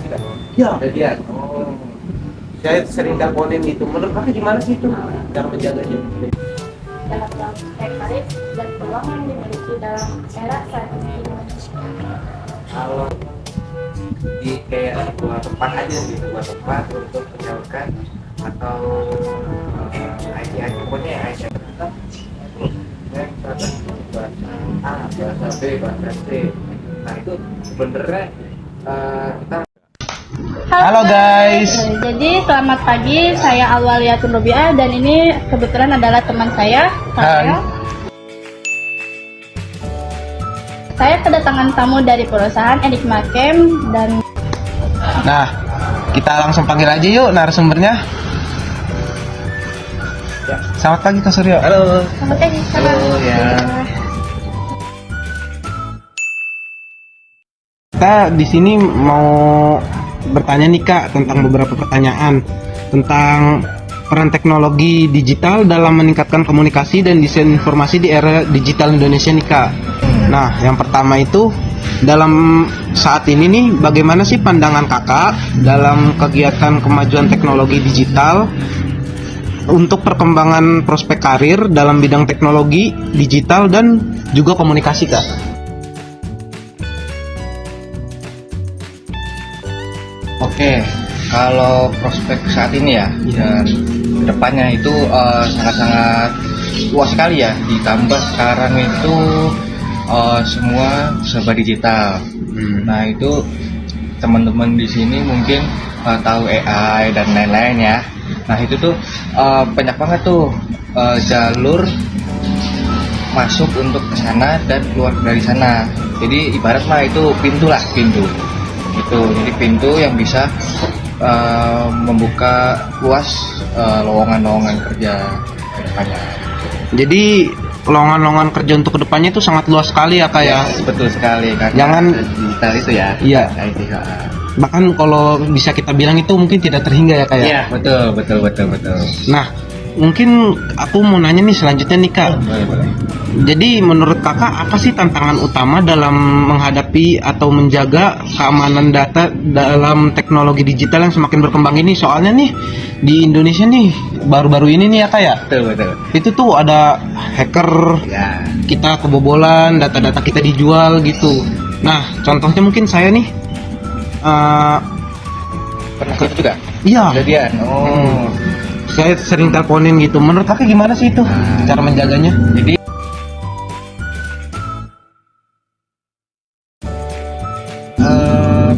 nggak? Ya, Udah lihat. Oh, saya sering teleponin gitu. Menurut kakak gimana sih itu cara menjaganya? dalam prospek karir dan peluang yang dimiliki dalam era saat ini. Kalau di kayak sebuah tempat aja sih, sebuah tempat untuk menyalurkan atau IT pokoknya IT bahasa B, bahasa C. Nah itu sebenarnya kita. Halo guys. Jadi selamat pagi, saya Alwaliatun Robiah dan ini kebetulan adalah teman saya. Hai. Saya kedatangan tamu dari perusahaan Enigma Camp dan Nah, kita langsung panggil aja yuk narasumbernya. Ya. Selamat pagi Kak Suryo. Halo. selamat pagi. Halo, ya. Kita di sini mau bertanya nih Kak tentang beberapa pertanyaan tentang peran teknologi digital dalam meningkatkan komunikasi dan desain informasi di era digital Indonesia nih Kak. Nah, yang pertama itu dalam saat ini nih bagaimana sih pandangan Kakak dalam kegiatan kemajuan teknologi digital untuk perkembangan prospek karir dalam bidang teknologi digital dan juga komunikasi Kak? Oke, kalau prospek saat ini ya dan kedepannya itu sangat-sangat luas sekali ya. Ditambah sekarang itu semua serba digital. Nah itu teman-teman di sini mungkin tahu AI dan lain-lain ya. Nah itu tuh banyak banget tuh jalur masuk untuk ke sana dan keluar dari sana. Jadi ibarat mah itu pintu lah, pintu. Itu jadi pintu yang bisa membuka luas lowongan-lowongan kerja ke depannya. Jadi lowongan-lowongan kerja untuk kedepannya itu sangat luas sekali ya Kak ya. Betul sekali karena Jangan- digital itu ya. Iya. IT, Bahkan kalau bisa kita bilang itu mungkin tidak terhingga ya Kak ya. Iya, betul. Nah, mungkin aku mau nanya nih selanjutnya nih Kak. Boleh. Jadi menurut Kakak apa sih tantangan utama dalam menghadapi atau menjaga keamanan data dalam teknologi digital yang semakin berkembang ini? Soalnya nih di Indonesia nih baru-baru ini nih ya Kak ya. Betul. Itu tuh ada hacker, Ya. kita kebobolan, data-data kita dijual gitu. Nah, contohnya mungkin saya nih Pernah gitu juga? iya, Kejadian. Oh. saya sering teleponin gitu. Menurut Kakak gimana sih itu cara menjaganya? Jadi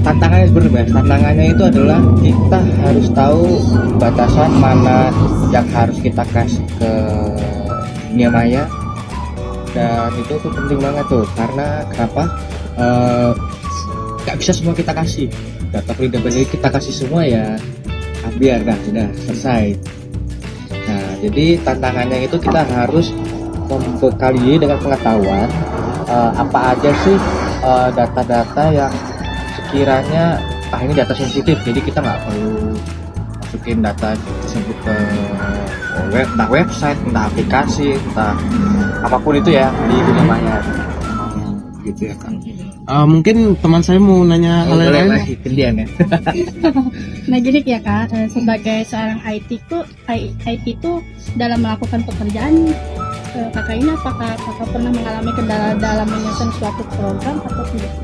tantangannya sebenarnya Mas. Tantangannya itu adalah kita harus tahu batasan mana yang harus kita kasih ke dunia maya, dan itu tuh penting banget tuh karena kenapa nggak bisa semua kita kasih data pribadi kita kasih semua ya biar dah sudah selesai. Nah jadi tantangannya itu kita harus membekali dengan pengetahuan apa aja sih data-data yang sekiranya ini data sensitif, jadi kita nggak perlu masukin data tersebut ke entah website, entah aplikasi, entah apapun itu ya di dunia maya gitu ya kan. Mungkin teman saya mau nanya hal Boleh lain. lagi gantian ya. nah jadi ya Kak, sebagai seorang IT itu dalam melakukan pekerjaan Kakak ini apakah Kakak pernah mengalami kendala dalam menyusun suatu program atau tidak?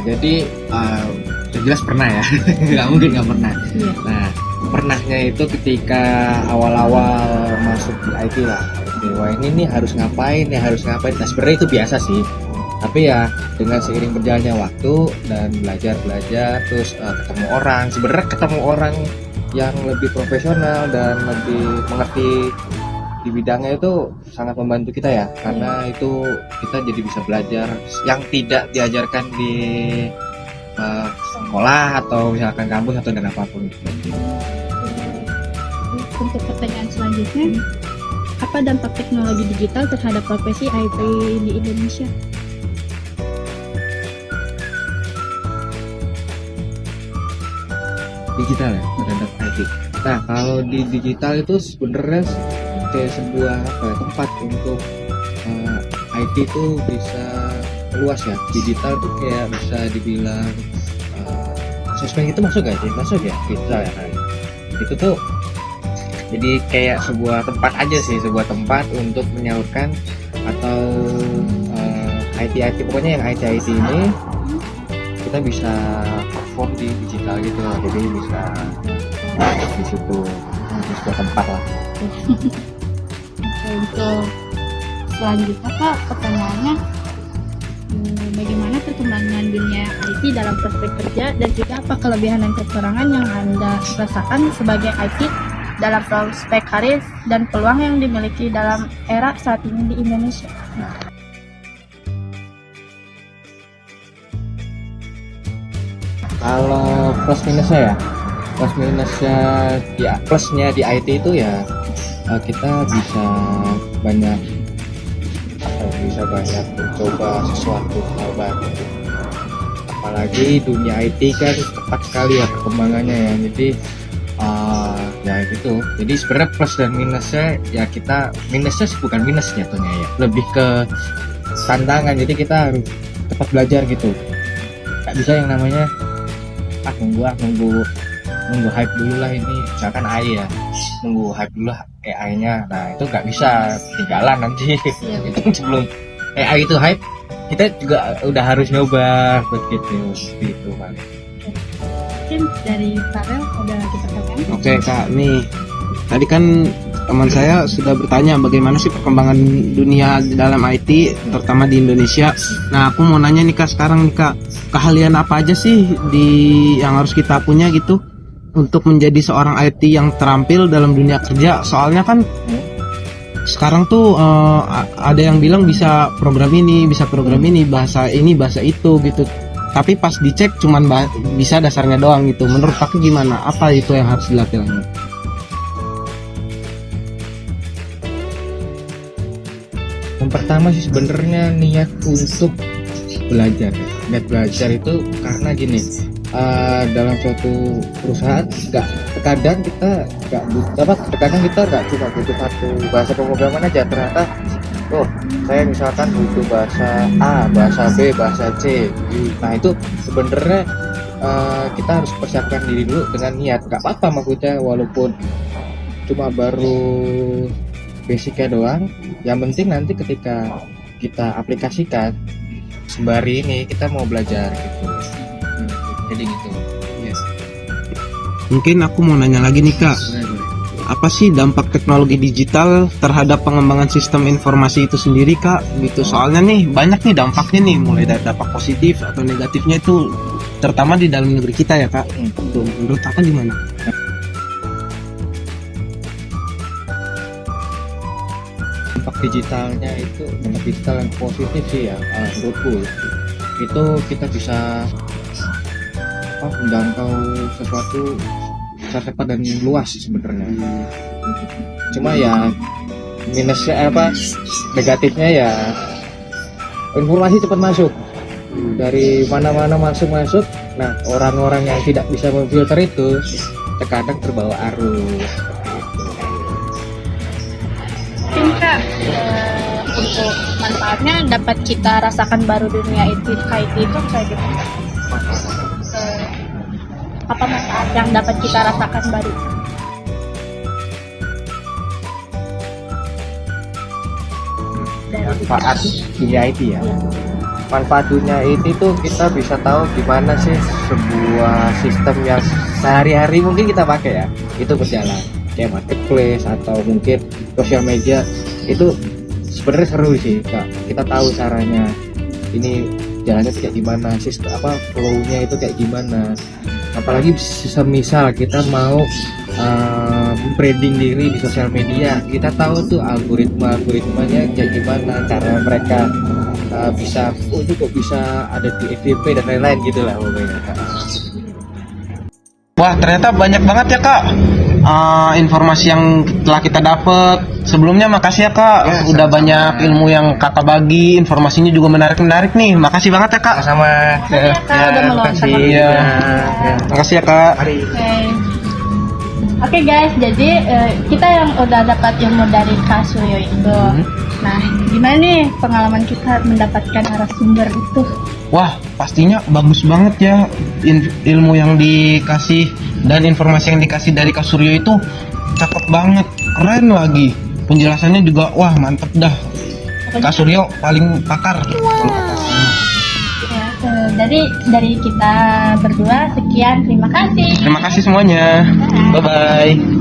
Jadi jelas pernah ya. Nggak mungkin nggak pernah. Iya. Nah, pernahnya itu ketika awal-awal masuk di IT lah. Oke, wah ini nih harus ngapain ya, harus ngapain. Nah, sebenarnya itu biasa sih. Tapi ya dengan seiring berjalannya waktu dan belajar terus ketemu orang. Sebenarnya ketemu orang yang lebih profesional dan lebih mengerti di bidangnya itu sangat membantu kita ya, karena itu kita jadi bisa belajar yang tidak diajarkan di sekolah atau misalkan kampus atau dan apapun gitu. Untuk pertanyaan selanjutnya, apa dampak teknologi digital terhadap profesi IT di Indonesia? Digital ya terhadap IT. Nah kalau di digital itu sebenarnya kayak sebuah tempat untuk IT itu bisa luas ya. Digital tuh kayak bisa dibilang sosmed itu masuk gak sih? Masuk ya, bisa ya kan. Itu tuh jadi kayak sebuah tempat aja sih, sebuah tempat untuk menyalurkan atau IT pokoknya yang IT ini kita bisa perform di digital gitu loh. Jadi bisa di situ di sebuah tempat lah. Untuk selanjutnya Kak, pertanyaannya bagaimana perkembangan dunia IT dalam prospek kerja dan juga apa kelebihan dan kekurangan yang Anda rasakan sebagai IT dalam prospek karir dan peluang yang dimiliki dalam era saat ini di Indonesia. Kalau plus minusnya ya, plus minusnya plusnya di IT itu ya kita bisa banyak mencoba sesuatu hal baru. Apalagi dunia IT kan cepat sekali ya perkembangannya ya. Jadi ya gitu. Jadi sebenarnya plus dan minusnya ya kita minusnya sih bukan minus jatuhnya ya, lebih ke tantangan. Jadi kita harus cepat belajar gitu. Gak bisa yang namanya nunggu hype dulu lah ini, misalkan AI ya, nunggu hype dulu AI-nya. Nah itu nggak bisa, ketinggalan nanti. Sebelum AI itu hype, kita juga udah harus nyoba begitu Pak. Mungkin dari Farel udah kita katakan. Oke Kak, nih tadi kan teman saya sudah bertanya bagaimana sih perkembangan dunia dalam IT terutama di Indonesia. Nah aku mau nanya nih Kak, sekarang nih Kak, keahlian apa aja sih yang harus kita punya gitu untuk menjadi seorang IT yang terampil dalam dunia kerja? Soalnya kan sekarang tuh ada yang bilang bisa program ini, bahasa ini, bahasa itu gitu. Tapi pas dicek cuman bisa dasarnya doang gitu. Menurut Kakak gimana? Apa itu yang harus dilatih lagi? Yang pertama sih sebenarnya niat untuk belajar. Niat belajar itu karena gini, dalam suatu perusahaan terkadang kita nggak cuma butuh satu bahasa pemrograman aja. Ternyata saya misalkan butuh bahasa A, bahasa B, bahasa C. Nah itu sebenarnya kita harus persiapkan diri dulu dengan niat. Nggak apa-apa maksudnya walaupun cuma baru basicnya doang, yang penting nanti ketika kita aplikasikan sembari ini kita mau belajar gitu. Jadi gitu. Yes. Mungkin aku mau nanya lagi nih Kak, apa sih dampak teknologi digital terhadap pengembangan sistem informasi itu sendiri Kak? Gitu, soalnya nih banyak nih dampaknya nih, mulai dari dampak positif atau negatifnya itu terutama di dalam negeri kita ya Kak. Tuh, menurut Kakak gimana? Dampak digital yang positif sih ya, menurutku itu kita bisa menjangkau sesuatu secara cepat dan luas sebenarnya. Cuma ya minusnya negatifnya ya informasi cepat masuk dari mana-mana masuk. Nah orang-orang yang tidak bisa memfilter itu terkadang terbawa arus. Mungkin Kak, untuk manfaatnya dapat kita rasakan baru dunia IT itu kayak gitu. Apa manfaat yang dapat kita rasakan baru? Manfaat dunia IT ya. Manfaat dunia IT itu kita bisa tahu gimana sih sebuah sistem yang sehari-hari mungkin kita pakai ya, itu berjalan kayak marketplace atau mungkin sosial media. Itu sebenarnya seru sih Kak. Kita tahu caranya ini jalannya kayak gimana, sistem flow-nya itu kayak gimana. Apalagi semisal kita mau branding diri di sosial media, kita tahu tuh algoritmanya kayak gimana, cara mereka bisa itu kok bisa ada di FYP dan lain-lain gitulah pokoknya. Wah ternyata banyak banget ya Kak informasi yang telah kita dapat. Sebelumnya makasih ya Kak, ya, udah sama-sama. banyak ilmu yang Kakak bagi, informasinya juga menarik nih. Makasih banget ya Kak. Sama Kak, udah meluangkan waktu. Iya. Makasih ya Kak. Mari. Oke guys, jadi kita yang udah dapat ilmu dari Kak Suryo itu. Nah, Gimana nih pengalaman kita mendapatkan narasumber itu? Wah, pastinya bagus banget ya ilmu yang dikasih dan informasi yang dikasih dari Kak Suryo itu cakep banget, keren lagi. Penjelasannya juga wah mantep dah. Kak Suryo paling pakar. Ya, dari kita berdua sekian, terima kasih. Terima kasih semuanya. Bye bye.